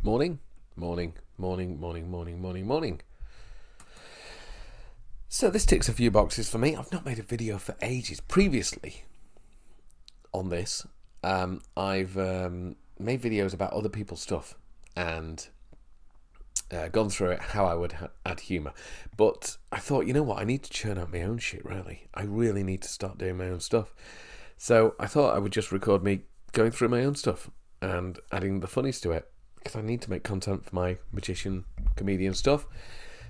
Morning, morning, morning, morning, morning, morning, morning. So this ticks a few boxes for me. I've not made a video for ages. Previously on this, I've made videos about other people's stuff and gone through it how I would add humour. But I thought, you know what, I need to churn out my own shit, really. I really need to start doing my own stuff. So I thought I would just record me going through my own stuff and adding the funnies to it, because I need to make content for my magician, comedian stuff.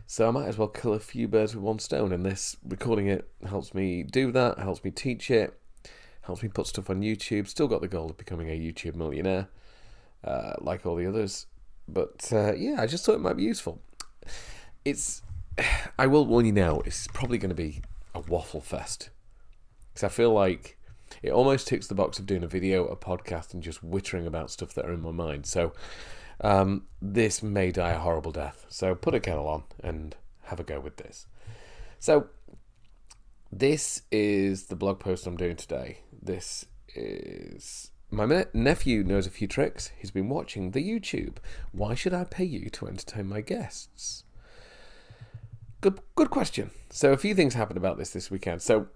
So I might as well kill a few birds with one stone, and this recording it helps me do that, helps me teach it, helps me put stuff on YouTube. Still got the goal of becoming a YouTube millionaire, like all the others. But yeah, I just thought it might be useful. I will warn you now, it's probably going to be a waffle fest, because I feel like it almost ticks the box of doing a video, a podcast, and just wittering about stuff that are in my mind. So this may die a horrible death. So put a kettle on and have a go with this. So this is the blog post I'm doing today. This is... My nephew knows a few tricks. He's been watching the YouTube. Why should I pay you to entertain my guests? Good question. So a few things happened about this weekend. So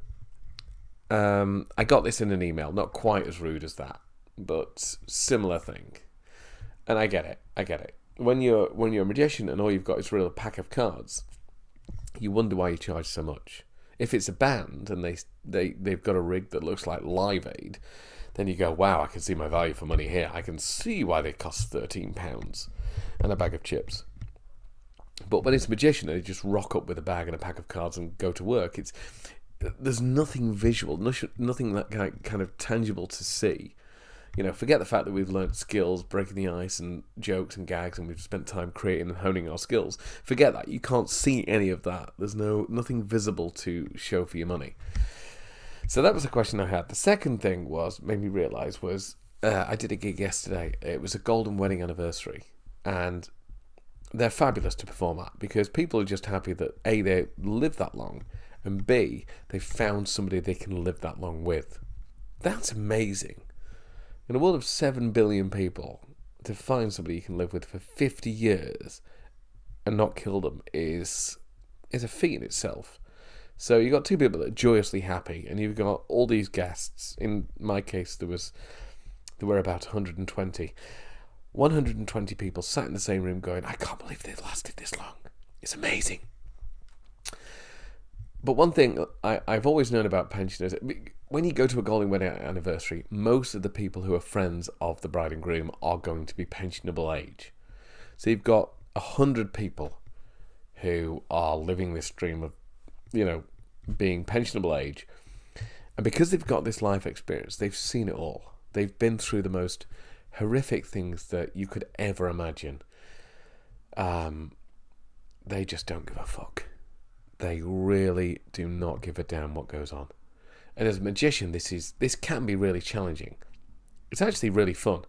I got this in an email, not quite as rude as that, but similar thing. And I get it. When you're a magician and all you've got is a real pack of cards, you wonder why you charge so much. If it's a band and they've got a rig that looks like Live Aid, then you go, wow, I can see my value for money here. I can see why they cost £13 and a bag of chips. But when it's a magician and they just rock up with a bag and a pack of cards and go to work, there's nothing visual, nothing that kind of tangible to see. You know, forget the fact that we've learnt skills, breaking the ice and jokes and gags, and we've spent time creating and honing our skills. Forget that. You can't see any of that. There's nothing visible to show for your money. So that was a question I had. The second thing made me realise was I did a gig yesterday. It was a golden wedding anniversary, and they're fabulous to perform at, because people are just happy that A, they live that long, and B, they found somebody they can live that long with. That's amazing. In a world of 7 billion people, to find somebody you can live with for 50 years and not kill them is a feat in itself. So you've got two people that are joyously happy, and you've got all these guests. In my case, there were about 120. 120 people sat in the same room going, I can't believe they've lasted this long. It's amazing. But one thing I've always known about pensioners, when you go to a golden wedding anniversary, most of the people who are friends of the bride and groom are going to be pensionable age. So you've got 100 people who are living this dream of, being pensionable age. And because they've got this life experience, they've seen it all. They've been through the most horrific things that you could ever imagine. They just don't give a fuck. They really do not give a damn what goes on. And as a magician, this can be really challenging. It's actually really fun,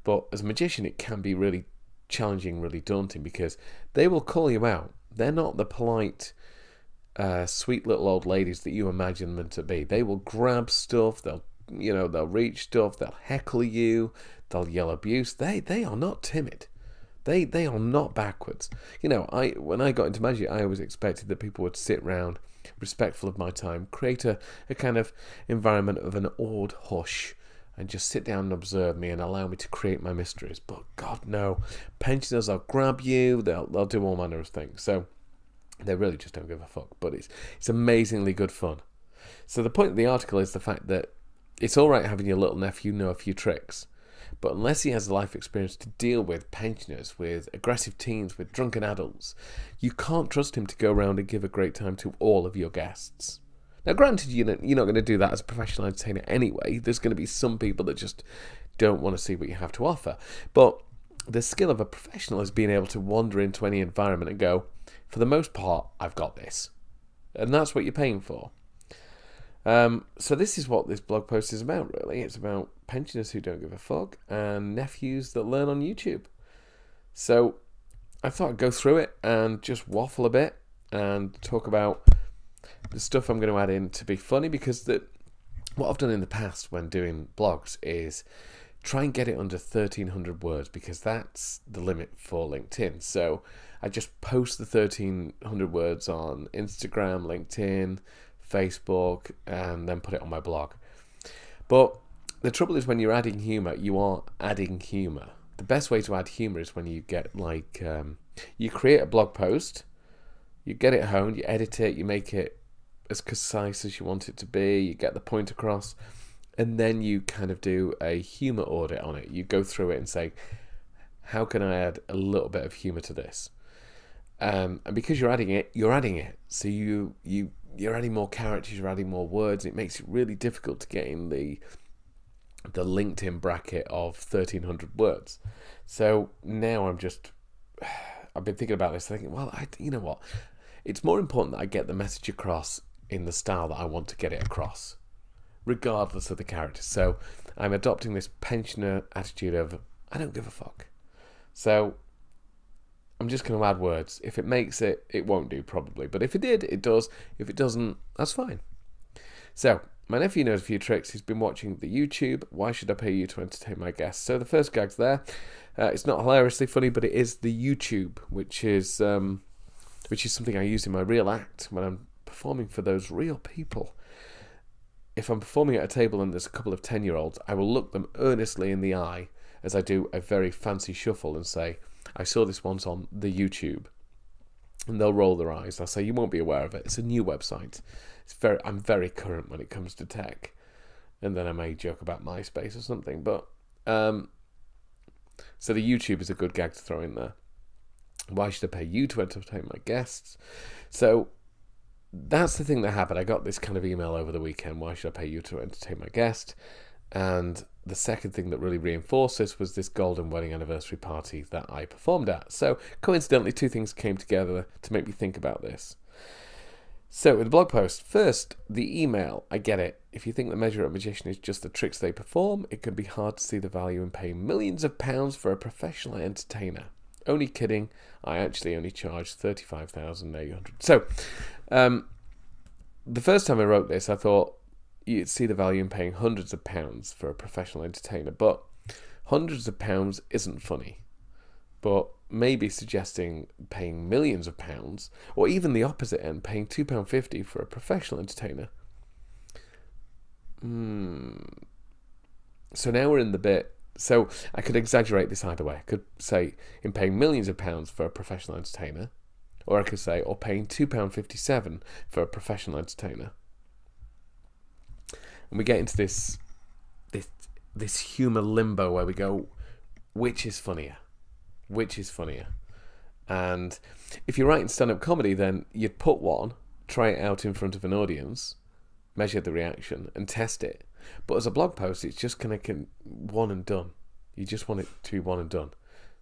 but as a magician, it can be really challenging, really daunting, because they will call you out. They're not the polite, sweet little old ladies that you imagine them to be. They will grab stuff. They'll reach stuff. They'll heckle you. They'll yell abuse. They are not timid. They are not backwards. When I got into magic, I always expected that people would sit round, respectful of my time, create a kind of environment of an awed hush, and just sit down and observe me and allow me to create my mysteries. But God, no. Pensioners, they'll grab you, they'll do all manner of things. So they really just don't give a fuck. But it's amazingly good fun. So the point of the article is the fact that it's all right having your little nephew know a few tricks, but unless he has the life experience to deal with pensioners, with aggressive teens, with drunken adults, you can't trust him to go around and give a great time to all of your guests. Now, granted, you're not going to do that as a professional entertainer anyway. There's going to be some people that just don't want to see what you have to offer. But the skill of a professional is being able to wander into any environment and go, for the most part, I've got this. And that's what you're paying for. So this is what this blog post is about, really. It's about pensioners who don't give a fuck and nephews that learn on YouTube. So I thought I'd go through it and just waffle a bit and talk about the stuff I'm going to add in to be funny, because what I've done in the past when doing blogs is try and get it under 1,300 words, because that's the limit for LinkedIn. So I just post the 1,300 words on Instagram, LinkedIn, Facebook, and then put it on my blog. But the trouble is, when you're adding humour, you are adding humour. The best way to add humour is when you get you create a blog post, you get it home, you edit it, you make it as concise as you want it to be, you get the point across, and then you kind of do a humour audit on it. You go through it and say, how can I add a little bit of humour to this? And because you're adding it. So you're adding more characters, you're adding more words. It makes it really difficult to get in the LinkedIn bracket of 1,300 words. So now I've been thinking about this, thinking, well, you know what? It's more important that I get the message across in the style that I want to get it across, regardless of the characters. So I'm adopting this pensioner attitude of, I don't give a fuck. So I'm just going to add words. If it makes it, it won't do probably. But if it did, it does. If it doesn't, that's fine. So my nephew knows a few tricks. He's been watching the YouTube. Why should I pay you to entertain my guests? So the first gag's there. It's not hilariously funny, but it is the YouTube, which is something I use in my real act when I'm performing for those real people. If I'm performing at a table and there's a couple of 10-year-olds, I will look them earnestly in the eye as I do a very fancy shuffle and say, I saw this once on the YouTube. And they'll roll their eyes. I'll say, you won't be aware of it. It's a new website. I'm very current when it comes to tech. And then I may joke about MySpace or something. But so the YouTube is a good gag to throw in there. Why should I pay you to entertain my guests? So that's the thing that happened. I got this kind of email over the weekend. Why should I pay you to entertain my guest? And the second thing that really reinforced this was this golden wedding anniversary party that I performed at. So coincidentally, two things came together to make me think about this. So with the blog post, first, the email, I get it. If you think the measure of a magician is just the tricks they perform, it can be hard to see the value in paying millions of pounds for a professional entertainer. Only kidding. I actually only charged 35,800. So the first time I wrote this, I thought you'd see the value in paying hundreds of pounds for a professional entertainer, but hundreds of pounds isn't funny. But maybe suggesting paying millions of pounds, or even the opposite end, paying £2.50 for a professional entertainer. So now we're in the bit. So I could exaggerate this either way. I could say in paying millions of pounds for a professional entertainer, or I could say, or paying £2.57 for a professional entertainer. And we get into this humour limbo where we go, which is funnier? Which is funnier? And if you're writing stand-up comedy, then you'd put one, try it out in front of an audience, measure the reaction, and test it. But as a blog post, it's just kind of one and done. You just want it to be one and done.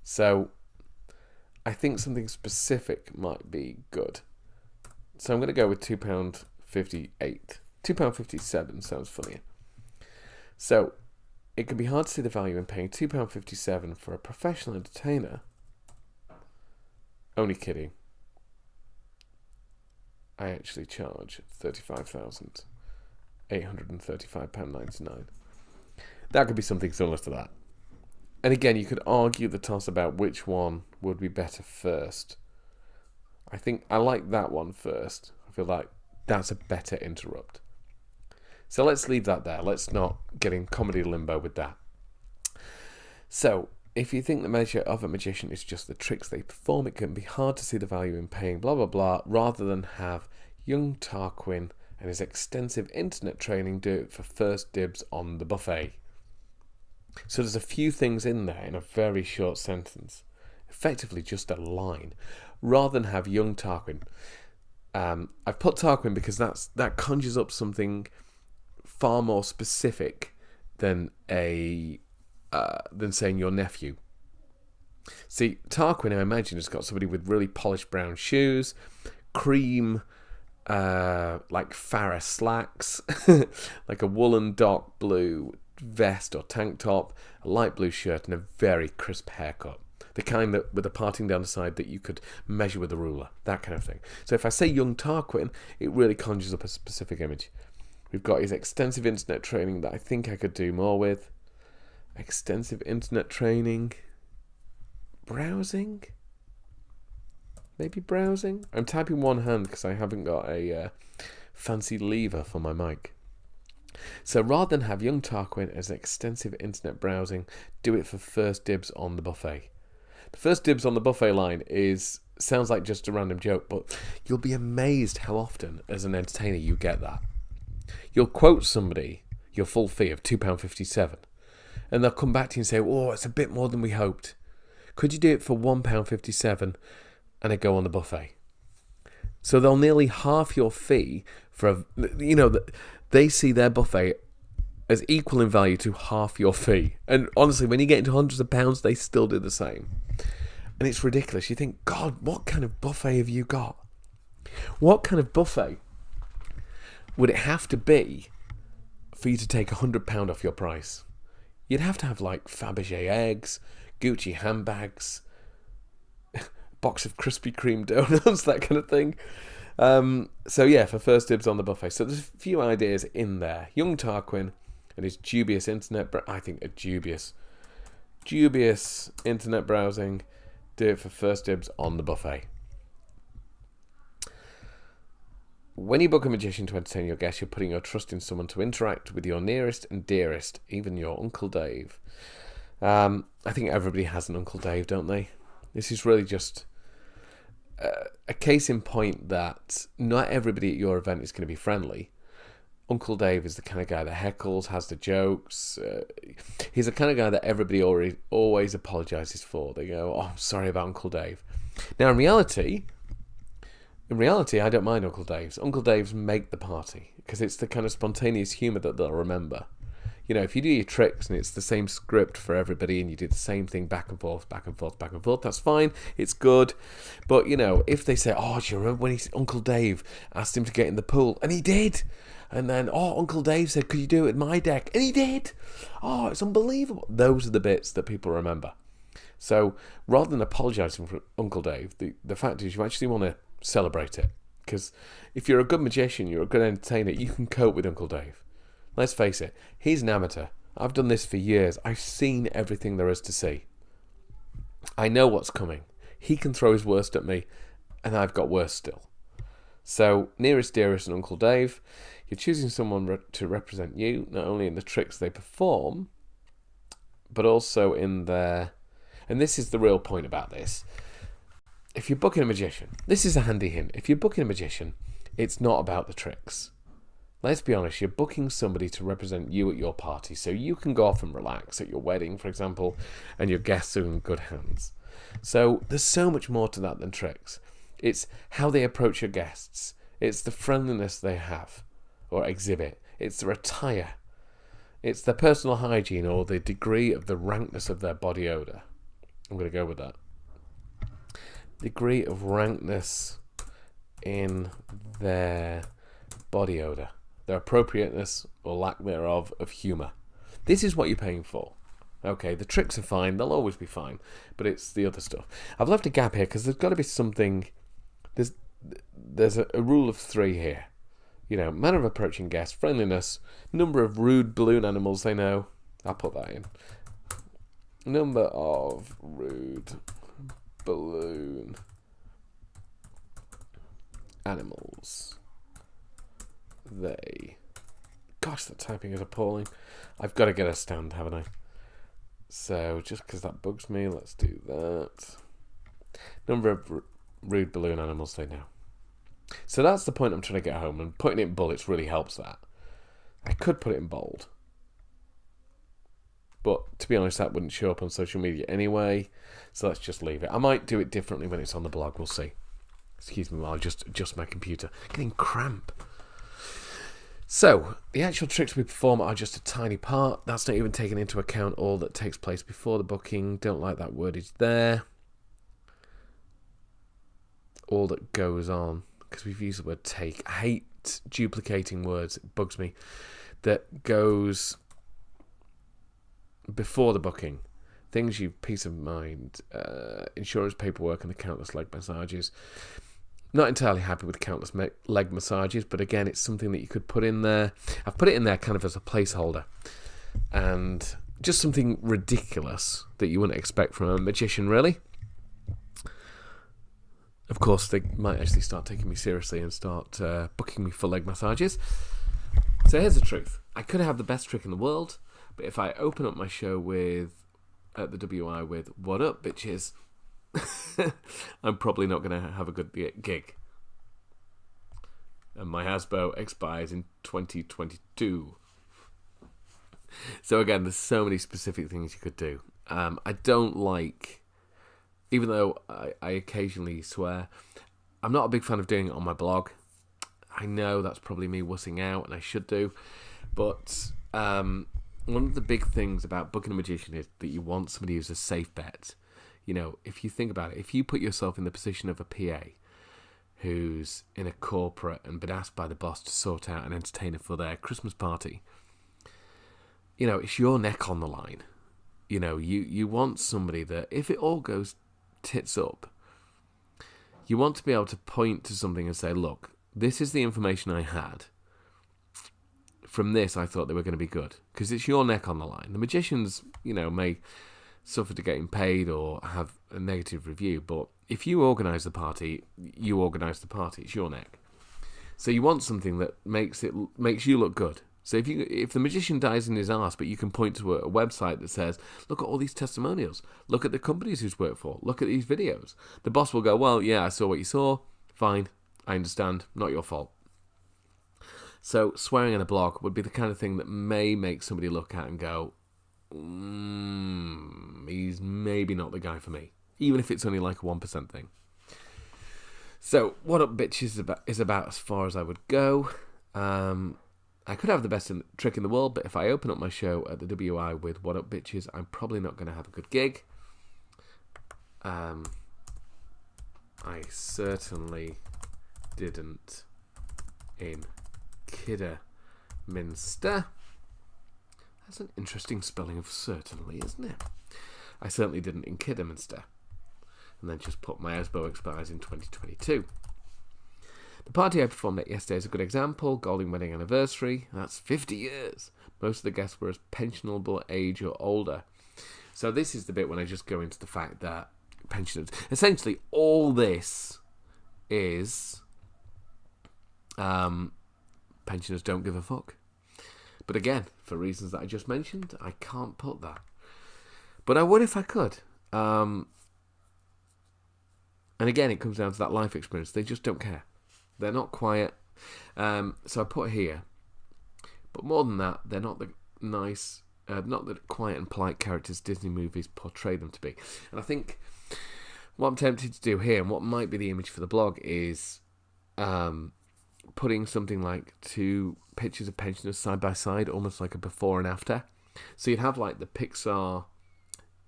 So I think something specific might be good. So I'm going to go with £2.58. £2.57 sounds funnier. So it can be hard to see the value in paying £2.57 for a professional entertainer. Only kidding. I actually charge £35,835.99. That could be something similar to that. And again, you could argue the toss about which one would be better first. I think I like that one first. I feel like that's a better interrupt. So let's leave that there. Let's not get in comedy limbo with that. So, if you think the measure of a magician is just the tricks they perform, it can be hard to see the value in paying blah blah blah, rather than have young Tarquin and his extensive internet training do it for first dibs on the buffet. So there's a few things in there in a very short sentence. Effectively just a line. Rather than have young Tarquin. I've put Tarquin because that conjures up something far more specific than saying your nephew. See, Tarquin, I imagine, has got somebody with really polished brown shoes, cream, like Farrah slacks, like a woolen dark blue vest or tank top, a light blue shirt, and a very crisp haircut. The kind that with a parting down the side that you could measure with a ruler, that kind of thing. So if I say young Tarquin, it really conjures up a specific image. We've got his extensive internet training that I think I could do more with. extensive internet training, browsing. Maybe browsing. I'm typing one hand because I haven't got a fancy lever for my mic. So rather than have young Tarquin as extensive internet browsing, do it for first dibs on the buffet. The first dibs on the buffet line sounds like just a random joke, but you'll be amazed how often as an entertainer you get that. You'll quote somebody your full fee of £2.57 and they'll come back to you and say, oh, it's a bit more than we hoped. Could you do it for £1.57 and it go on the buffet? So they'll nearly half your fee for they see their buffet as equal in value to half your fee. And honestly, when you get into hundreds of pounds, they still do the same. And it's ridiculous. You think, God, what kind of buffet have you got? What kind of buffet would it have to be for you to take £100 off your price? You'd have to have like Fabergé eggs, Gucci handbags, box of Krispy Kreme donuts, that kind of thing. So yeah, for first dibs on the buffet. So there's a few ideas in there. Young Tarquin and his dubious internet, dubious internet browsing. Do it for first dibs on the buffet. When you book a magician to entertain your guests, you're putting your trust in someone to interact with your nearest and dearest, even your Uncle Dave. I think everybody has an Uncle Dave, don't they? This is really just a case in point that not everybody at your event is going to be friendly. Uncle Dave is the kind of guy that heckles, has the jokes. He's the kind of guy that everybody always apologises for. They go, oh, I'm sorry about Uncle Dave. Now, in reality, I don't mind Uncle Dave's. Uncle Dave's make the party because it's the kind of spontaneous humour that they'll remember. You know, if you do your tricks and it's the same script for everybody and you do the same thing back and forth, that's fine. It's good. But, you know, if they say, oh, do you remember when Uncle Dave asked him to get in the pool? And he did. And then, oh, Uncle Dave said, could you do it with my deck? And he did. Oh, it's unbelievable. Those are the bits that people remember. So rather than apologising for Uncle Dave, the fact is you actually want to celebrate it. Because if you're a good magician, you're a good entertainer, you can cope with Uncle Dave. Let's face it, he's an amateur. I've done this for years. I've seen everything there is to see. I know what's coming. He can throw his worst at me, and I've got worse still. So, nearest, dearest, and Uncle Dave, you're choosing someone to represent you, not only in the tricks they perform, but also in their... And this is the real point about this. If you're booking a magician, this is a handy hint. If you're booking a magician, it's not about the tricks. Let's be honest, you're booking somebody to represent you at your party so you can go off and relax at your wedding, for example, and your guests are in good hands. So there's so much more to that than tricks. It's how they approach your guests. It's the friendliness they have or exhibit. It's their attire. It's their personal hygiene or the degree of the rankness of their body odour. I'm going to go with that. Degree of rankness in their body odour. Their appropriateness or lack thereof of humour. This is what you're paying for. Okay, the tricks are fine. They'll always be fine. But it's the other stuff. I've left a gap here because there's got to be something... There's a rule of 3 here. You know, manner of approaching guests, friendliness, number of rude balloon animals they know. I'll put that in. Number of rude balloon animals they... Gosh, that typing is appalling. I've got to get a stand, haven't I? So, just because that bugs me, let's do that. Number of rude balloon animals they know. So that's the point I'm trying to get home, and putting it in bullets really helps that. I could put it in bold. But, to be honest, that wouldn't show up on social media anyway, so let's just leave it. I might do it differently when it's on the blog, we'll see. Excuse me while I just adjust my computer. Getting cramp. So, the actual tricks we perform are just a tiny part. That's not even taking into account all that takes place before the booking. Don't like that wordage there. All that goes on. Because we've used the word take. I hate duplicating words. It bugs me. That goes before the booking. Things you peace of mind. Insurance paperwork and the countless leg massages. Not entirely happy with countless leg massages, but again, it's something that you could put in there. I've put it in there kind of as a placeholder. And just something ridiculous that you wouldn't expect from a magician, really. Of course, they might actually start taking me seriously and start booking me for leg massages. So here's the truth. I could have the best trick in the world, but if I open up my show at the WI with "What up, bitches," I'm probably not going to have a good gig. And my Hasbro expires in 2022. So again, there's so many specific things you could do. I don't like, even though I occasionally swear, I'm not a big fan of doing it on my blog. I know that's probably me wussing out, and I should do. But one of the big things about booking a magician is that you want somebody who's a safe bet. You know, if you think about it, if you put yourself in the position of a PA who's in a corporate and been asked by the boss to sort out an entertainer for their Christmas party, you know, it's your neck on the line. You know, you want somebody that, if it all goes tits up, you want to be able to point to something and say, look, this is the information I had. From this, I thought they were going to be good. Because it's your neck on the line. The magicians, you know, may suffer to getting paid or have a negative review, but if you organise the party, you organise the party. It's your neck. So you want something that makes you look good. So if the magician dies in his arse, but you can point to a website that says, look at all these testimonials, look at the companies he's worked for, look at these videos, the boss will go, well, yeah, I saw what you saw, fine, I understand, not your fault. So swearing in a blog would be the kind of thing that may make somebody look at and go, he's maybe not the guy for me, even if it's only like a 1% thing. So what up, bitch, is about as far as I would go. I could have the best trick in the world, but if I open up my show at the WI with "What up, bitches," I'm probably not going to have a good gig. I certainly didn't in Kidderminster. That's an interesting spelling of certainly, isn't it? I certainly didn't in Kidderminster. And then just put my Hasbro expires in 2022. The party I performed at yesterday is a good example. Golden wedding anniversary. That's 50 years. Most of the guests were as pensionable age or older. So this is the bit when I just go into the fact that pensioners... Essentially, all this is... pensioners don't give a fuck. But again, for reasons that I just mentioned, I can't put that. But I would if I could. And again, it comes down to that life experience. They just don't care. They're not quiet. So I put here. But more than that, they're not the nice, not the quiet and polite characters Disney movies portray them to be. And I think what I'm tempted to do here, and what might be the image for the blog, is putting something like 2 pictures of pensioners side by side, almost like a before and after. So you'd have like the Pixar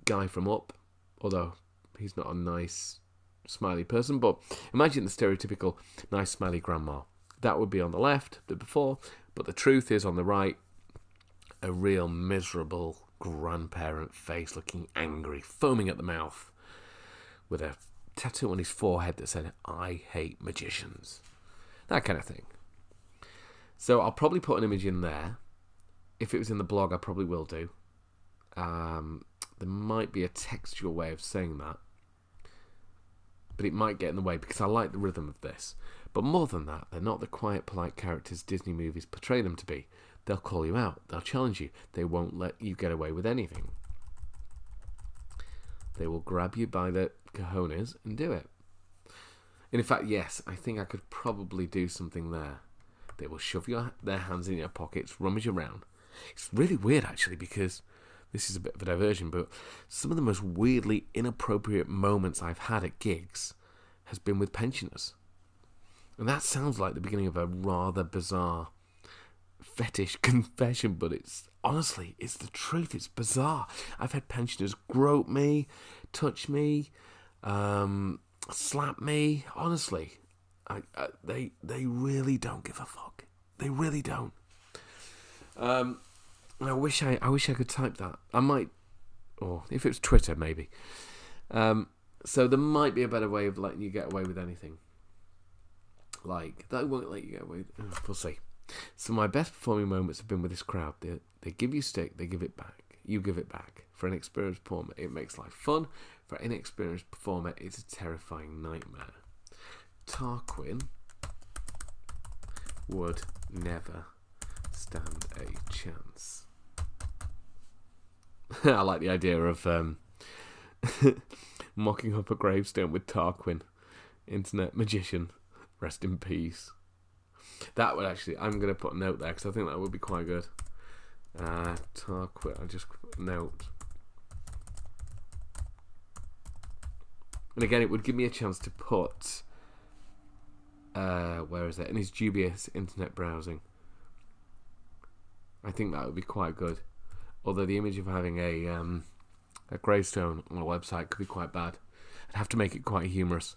guy from Up, although he's not a nice smiley person, but imagine the stereotypical nice smiley grandma. That would be on the left, the before, but the truth is on the right, a real miserable grandparent face, looking angry, foaming at the mouth, with a tattoo on his forehead that said, "I hate magicians." That kind of thing. So I'll probably put an image in there. If it was in the blog, I probably will do. There might be a textual way of saying that, but it might get in the way because I like the rhythm of this. But more than that, they're not the quiet, polite characters Disney movies portray them to be. They'll call you out. They'll challenge you. They won't let you get away with anything. They will grab you by the cojones and do it. And in fact, yes, I think I could probably do something there. They will shove their hands in your pockets, rummage around. It's really weird, actually, because this is a bit of a diversion, but some of the most weirdly inappropriate moments I've had at gigs has been with pensioners. And that sounds like the beginning of a rather bizarre fetish confession, but it's honestly, it's the truth. It's bizarre. I've had pensioners grope me, touch me, slap me. Honestly, they really don't give a fuck. They really don't. I wish I could type that. I might, or if it was Twitter, maybe. So there might be a better way of letting you get away with anything. Like, that won't let you get away with... We'll see. So my best performing moments have been with this crowd. They give you stick, they give it back. you give it back. For an experienced performer, it makes life fun. For an inexperienced performer, it's a terrifying nightmare. Tarquin would never stand a chance. I like the idea of mocking up a gravestone with Tarquin, internet magician, rest in peace. That would actually, I'm going to put a note there because I think that would be quite good. Tarquin, I'll just put a note. And again, it would give me a chance to put, where is it? In his dubious internet browsing. I think that would be quite good. Although the image of having a gravestone on a website could be quite bad. I'd have to make it quite humorous.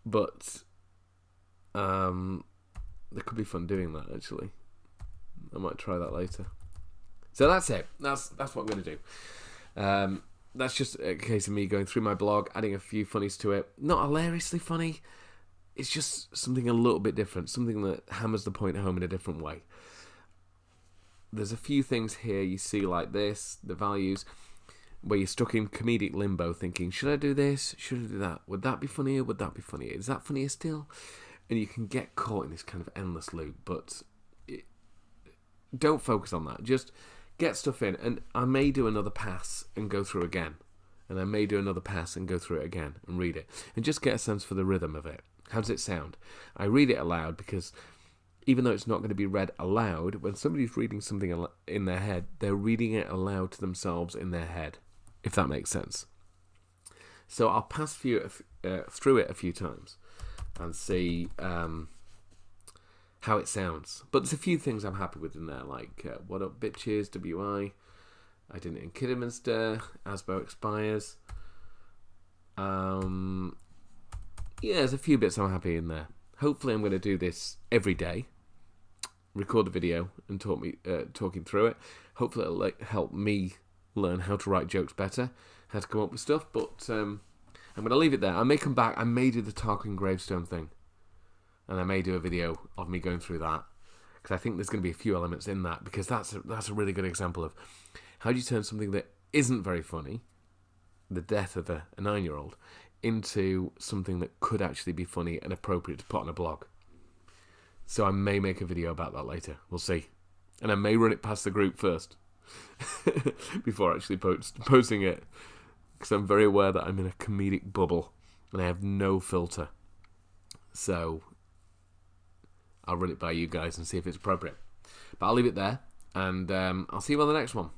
But there could be fun doing that, actually. I might try that later. So that's it. That's what I'm going to do. That's just a case of me going through my blog, adding a few funnies to it. Not hilariously funny. It's just something a little bit different. Something that hammers the point home in a different way. There's a few things here you see like this, the values, where you're stuck in comedic limbo thinking, should I do this? Should I do that? Would that be funnier? Would that be funnier? Is that funnier still? And you can get caught in this kind of endless loop, but don't focus on that. Just get stuff in, and I may do another pass and go through again, and I may do another pass and go through it again and read it, and just get a sense for the rhythm of it. How does it sound? I read it aloud because even though it's not going to be read aloud, when somebody's reading something in their head, they're reading it aloud to themselves in their head, if that makes sense. So I'll pass through it a few times and see how it sounds. But there's a few things I'm happy with in there, like What Up Bitches, WI, I Didn't in Kidderminster, Asbo Expires. Yeah, there's a few bits I'm happy in there. Hopefully I'm going to do this every day, record a video and talking through it. Hopefully it'll help me learn how to write jokes better, how to come up with stuff, but I'm going to leave it there. I may come back, I may do the Tarquin gravestone thing, and I may do a video of me going through that, because I think there's going to be a few elements in that, because that's a really good example of how do you turn something that isn't very funny, the death of a 9-year-old, into something that could actually be funny and appropriate to put on a blog. So I may make a video about that later. We'll see. And I may run it past the group first before actually posting it, because I'm very aware that I'm in a comedic bubble and I have no filter. So I'll run it by you guys and see if it's appropriate. But I'll leave it there, and I'll see you on the next one.